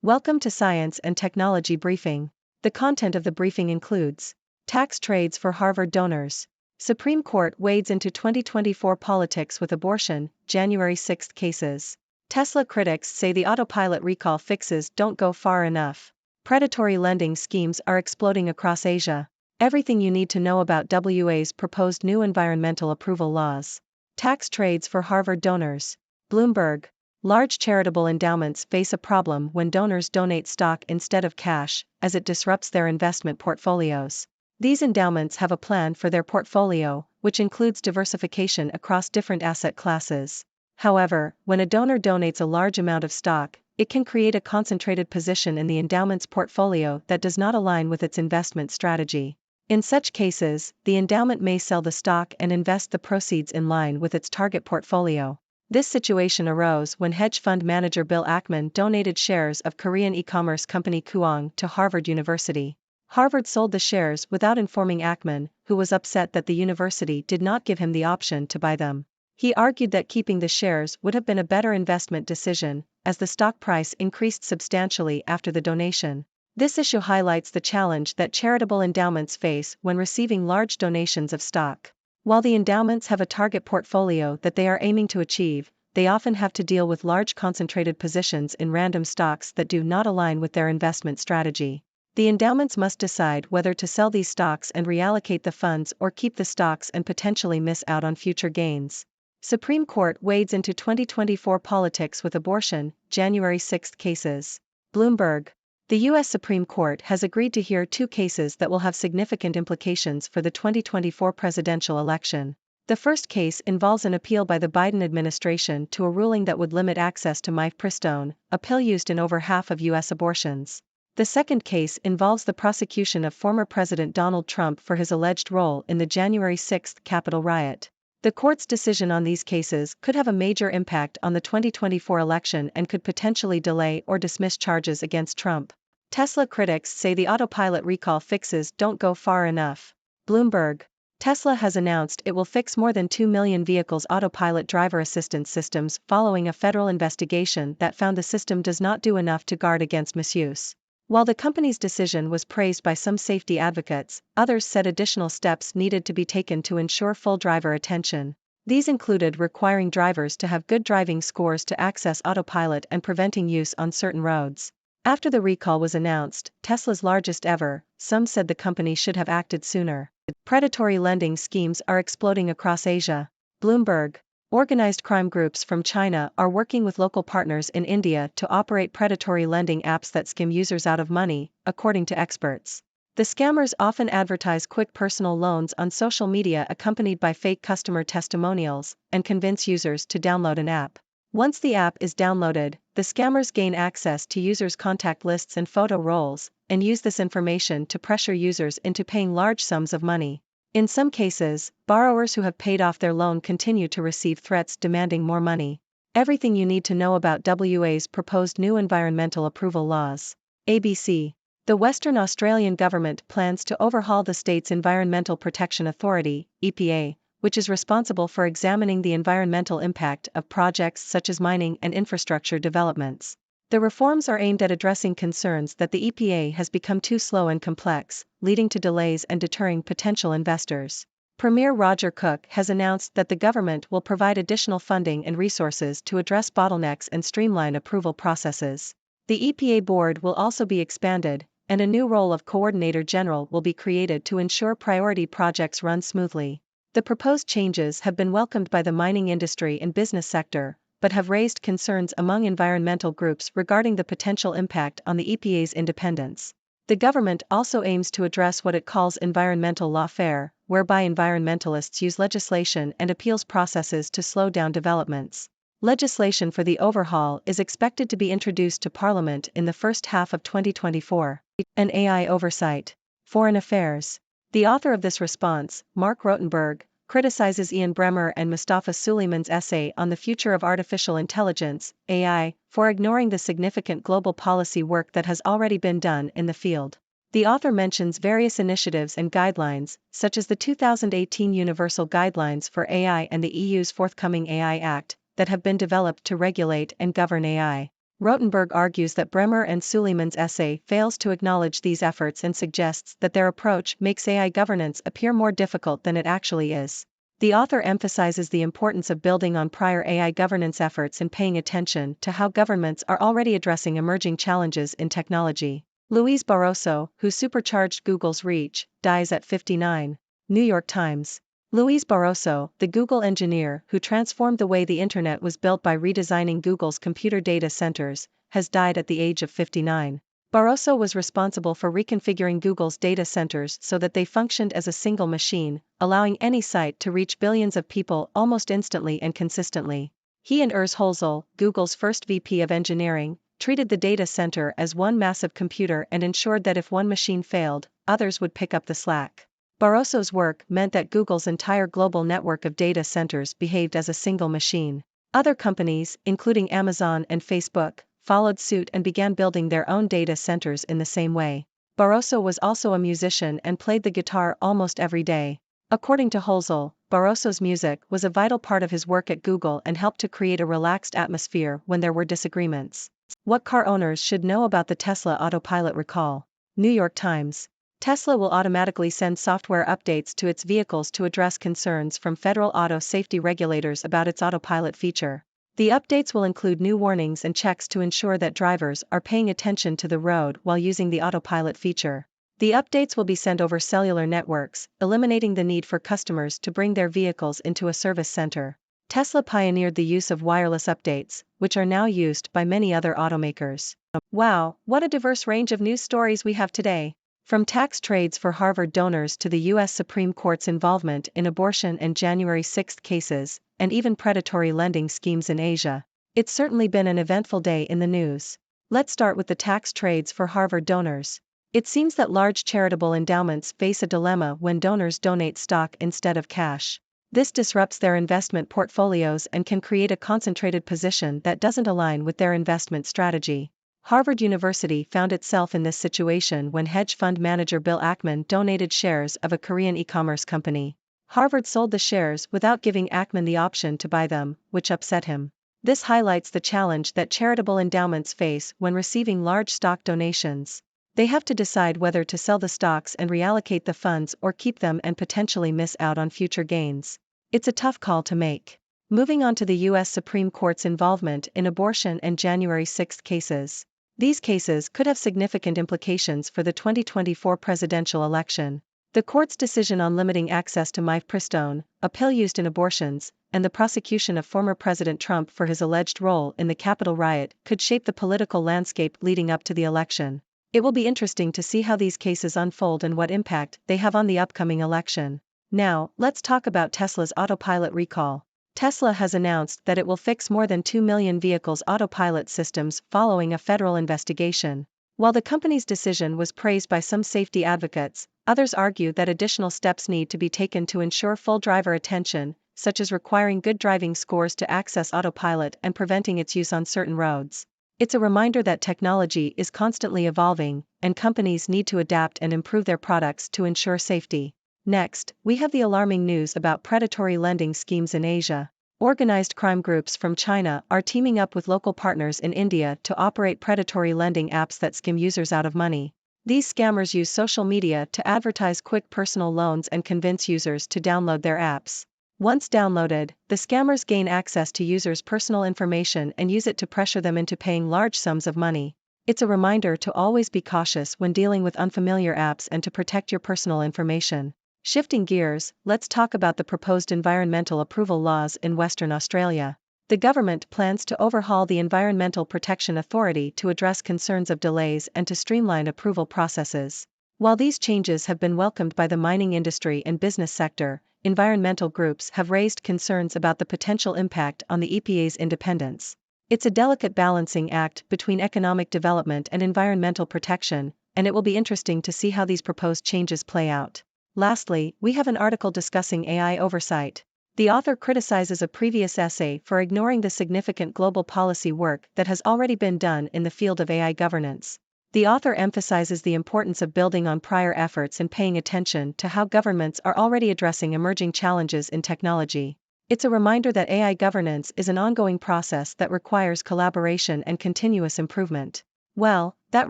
Welcome to Science and Technology Briefing. The content of the briefing includes tax trades for Harvard donors. Supreme Court wades into 2024 politics with abortion, January 6 cases. Tesla critics say the autopilot recall fixes don't go far enough. Predatory lending schemes are exploding across Asia. Everything you need to know about WA's proposed new environmental approval laws. Tax trades for Harvard donors. Bloomberg. Large charitable endowments face a problem when donors donate stock instead of cash, as it disrupts their investment portfolios. These endowments have a plan for their portfolio, which includes diversification across different asset classes. However, when a donor donates a large amount of stock, it can create a concentrated position in the endowment's portfolio that does not align with its investment strategy. In such cases, the endowment may sell the stock and invest the proceeds in line with its target portfolio. This situation arose when hedge fund manager Bill Ackman donated shares of Korean e-commerce company Kuong to Harvard University. Harvard sold the shares without informing Ackman, who was upset that the university did not give him the option to buy them. He argued that keeping the shares would have been a better investment decision, as the stock price increased substantially after the donation. This issue highlights the challenge that charitable endowments face when receiving large donations of stock. While the endowments have a target portfolio that they are aiming to achieve, they often have to deal with large concentrated positions in random stocks that do not align with their investment strategy. The endowments must decide whether to sell these stocks and reallocate the funds or keep the stocks and potentially miss out on future gains. Supreme Court wades into 2024 politics with abortion, January 6 cases. Bloomberg. The U.S. Supreme Court has agreed to hear two cases that will have significant implications for the 2024 presidential election. The first case involves an appeal by the Biden administration to a ruling that would limit access to mifepristone, a pill used in over half of U.S. abortions. The second case involves the prosecution of former President Donald Trump for his alleged role in the January 6 Capitol riot. The court's decision on these cases could have a major impact on the 2024 election and could potentially delay or dismiss charges against Trump. Tesla critics say the autopilot recall fixes don't go far enough. Bloomberg. Tesla has announced it will fix more than 2 million vehicles' autopilot driver assistance systems following a federal investigation that found the system does not do enough to guard against misuse. While the company's decision was praised by some safety advocates, others said additional steps needed to be taken to ensure full driver attention. These included requiring drivers to have good driving scores to access autopilot and preventing use on certain roads. After the recall was announced, Tesla's largest ever, some said the company should have acted sooner. Predatory lending schemes are exploding across Asia. Bloomberg. Organized crime groups from China are working with local partners in India to operate predatory lending apps that skim users out of money, according to experts. The scammers often advertise quick personal loans on social media accompanied by fake customer testimonials, and convince users to download an app. Once the app is downloaded, the scammers gain access to users' contact lists and photo rolls, and use this information to pressure users into paying large sums of money. In some cases, borrowers who have paid off their loan continue to receive threats demanding more money. Everything you need to know about WA's proposed new environmental approval laws. ABC. The Western Australian government plans to overhaul the state's Environmental Protection Authority, EPA, which is responsible for examining the environmental impact of projects such as mining and infrastructure developments. The reforms are aimed at addressing concerns that the EPA has become too slow and complex, leading to delays and deterring potential investors. Premier Roger Cook has announced that the government will provide additional funding and resources to address bottlenecks and streamline approval processes. The EPA board will also be expanded, and a new role of Coordinator General will be created to ensure priority projects run smoothly. The proposed changes have been welcomed by the mining industry and business sector, but have raised concerns among environmental groups regarding the potential impact on the EPA's independence. The government also aims to address what it calls environmental lawfare, whereby environmentalists use legislation and appeals processes to slow down developments. Legislation for the overhaul is expected to be introduced to Parliament in the first half of 2024. An AI oversight. Foreign Affairs. The author of this response, Mark Rotenberg, criticizes Ian Bremmer and Mustafa Suleyman's essay on the future of artificial intelligence, AI, for ignoring the significant global policy work that has already been done in the field. The author mentions various initiatives and guidelines, such as the 2018 Universal Guidelines for AI and the EU's forthcoming AI Act, that have been developed to regulate and govern AI. Rotenberg argues that Bremer and Suleiman's essay fails to acknowledge these efforts and suggests that their approach makes AI governance appear more difficult than it actually is. The author emphasizes the importance of building on prior AI governance efforts and paying attention to how governments are already addressing emerging challenges in technology. Luis Barroso, who supercharged Google's reach, dies at 59. New York Times. Luis Barroso, the Google engineer who transformed the way the internet was built by redesigning Google's computer data centers, has died at the age of 59. Barroso was responsible for reconfiguring Google's data centers so that they functioned as a single machine, allowing any site to reach billions of people almost instantly and consistently. He and Urs Hölzl, Google's first VP of engineering, treated the data center as one massive computer and ensured that if one machine failed, others would pick up the slack. Barroso's work meant that Google's entire global network of data centers behaved as a single machine. Other companies, including Amazon and Facebook, followed suit and began building their own data centers in the same way. Barroso was also a musician and played the guitar almost every day. According to Hölzl, Barroso's music was a vital part of his work at Google and helped to create a relaxed atmosphere when there were disagreements. What car owners should know about the Tesla autopilot recall. New York Times. Tesla will automatically send software updates to its vehicles to address concerns from federal auto safety regulators about its autopilot feature. The updates will include new warnings and checks to ensure that drivers are paying attention to the road while using the autopilot feature. The updates will be sent over cellular networks, eliminating the need for customers to bring their vehicles into a service center. Tesla pioneered the use of wireless updates, which are now used by many other automakers. Wow, what a diverse range of news stories we have today. From tax trades for Harvard donors to the U.S. Supreme Court's involvement in abortion and January 6 cases, and even predatory lending schemes in Asia. It's certainly been an eventful day in the news. Let's start with the tax trades for Harvard donors. It seems that large charitable endowments face a dilemma when donors donate stock instead of cash. This disrupts their investment portfolios and can create a concentrated position that doesn't align with their investment strategy. Harvard University found itself in this situation when hedge fund manager Bill Ackman donated shares of a Korean e-commerce company. Harvard sold the shares without giving Ackman the option to buy them, which upset him. This highlights the challenge that charitable endowments face when receiving large stock donations. They have to decide whether to sell the stocks and reallocate the funds or keep them and potentially miss out on future gains. It's a tough call to make. Moving on to the U.S. Supreme Court's involvement in abortion and January 6 cases. These cases could have significant implications for the 2024 presidential election. The court's decision on limiting access to mifepristone, a pill used in abortions, and the prosecution of former President Trump for his alleged role in the Capitol riot could shape the political landscape leading up to the election. It will be interesting to see how these cases unfold and what impact they have on the upcoming election. Now, let's talk about Tesla's autopilot recall. Tesla has announced that it will fix more than 2 million vehicles' autopilot systems following a federal investigation. While the company's decision was praised by some safety advocates, others argue that additional steps need to be taken to ensure full driver attention, such as requiring good driving scores to access autopilot and preventing its use on certain roads. It's a reminder that technology is constantly evolving, and companies need to adapt and improve their products to ensure safety. Next, we have the alarming news about predatory lending schemes in Asia. Organized crime groups from China are teaming up with local partners in India to operate predatory lending apps that skim users out of money. These scammers use social media to advertise quick personal loans and convince users to download their apps. Once downloaded, the scammers gain access to users' personal information and use it to pressure them into paying large sums of money. It's a reminder to always be cautious when dealing with unfamiliar apps and to protect your personal information. Shifting gears, let's talk about the proposed environmental approval laws in Western Australia. The government plans to overhaul the Environmental Protection Authority to address concerns of delays and to streamline approval processes. While these changes have been welcomed by the mining industry and business sector, environmental groups have raised concerns about the potential impact on the EPA's independence. It's a delicate balancing act between economic development and environmental protection, and it will be interesting to see how these proposed changes play out. Lastly, we have an article discussing AI oversight. The author criticizes a previous essay for ignoring the significant global policy work that has already been done in the field of AI governance. The author emphasizes the importance of building on prior efforts and paying attention to how governments are already addressing emerging challenges in technology. It's a reminder that AI governance is an ongoing process that requires collaboration and continuous improvement. Well, that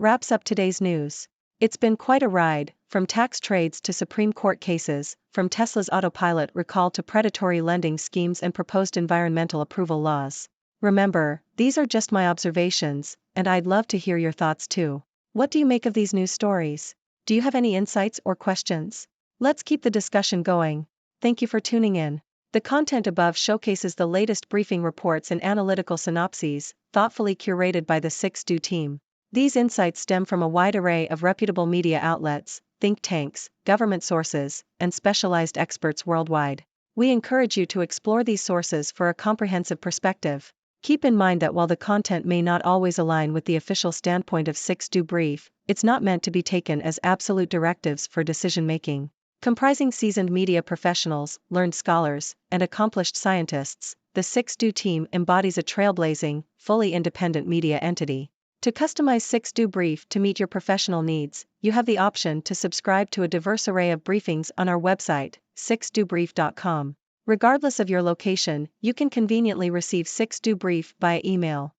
wraps up today's news. It's been quite a ride, from tax trades to Supreme Court cases, from Tesla's autopilot recall to predatory lending schemes and proposed environmental approval laws. Remember, these are just my observations, and I'd love to hear your thoughts too. What do you make of these news stories? Do you have any insights or questions? Let's keep the discussion going. Thank you for tuning in. The content above showcases the latest briefing reports and analytical synopses, thoughtfully curated by the 6Do team. These insights stem from a wide array of reputable media outlets, think tanks, government sources, and specialized experts worldwide. We encourage you to explore these sources for a comprehensive perspective. Keep in mind that while the content may not always align with the official standpoint of 6Do Brief, it's not meant to be taken as absolute directives for decision-making. Comprising seasoned media professionals, learned scholars, and accomplished scientists, the 6Do team embodies a trailblazing, fully independent media entity. To customize 6Do Brief to meet your professional needs, you have the option to subscribe to a diverse array of briefings on our website, 6dobrief.com. Regardless of your location, you can conveniently receive 6Do Brief via email.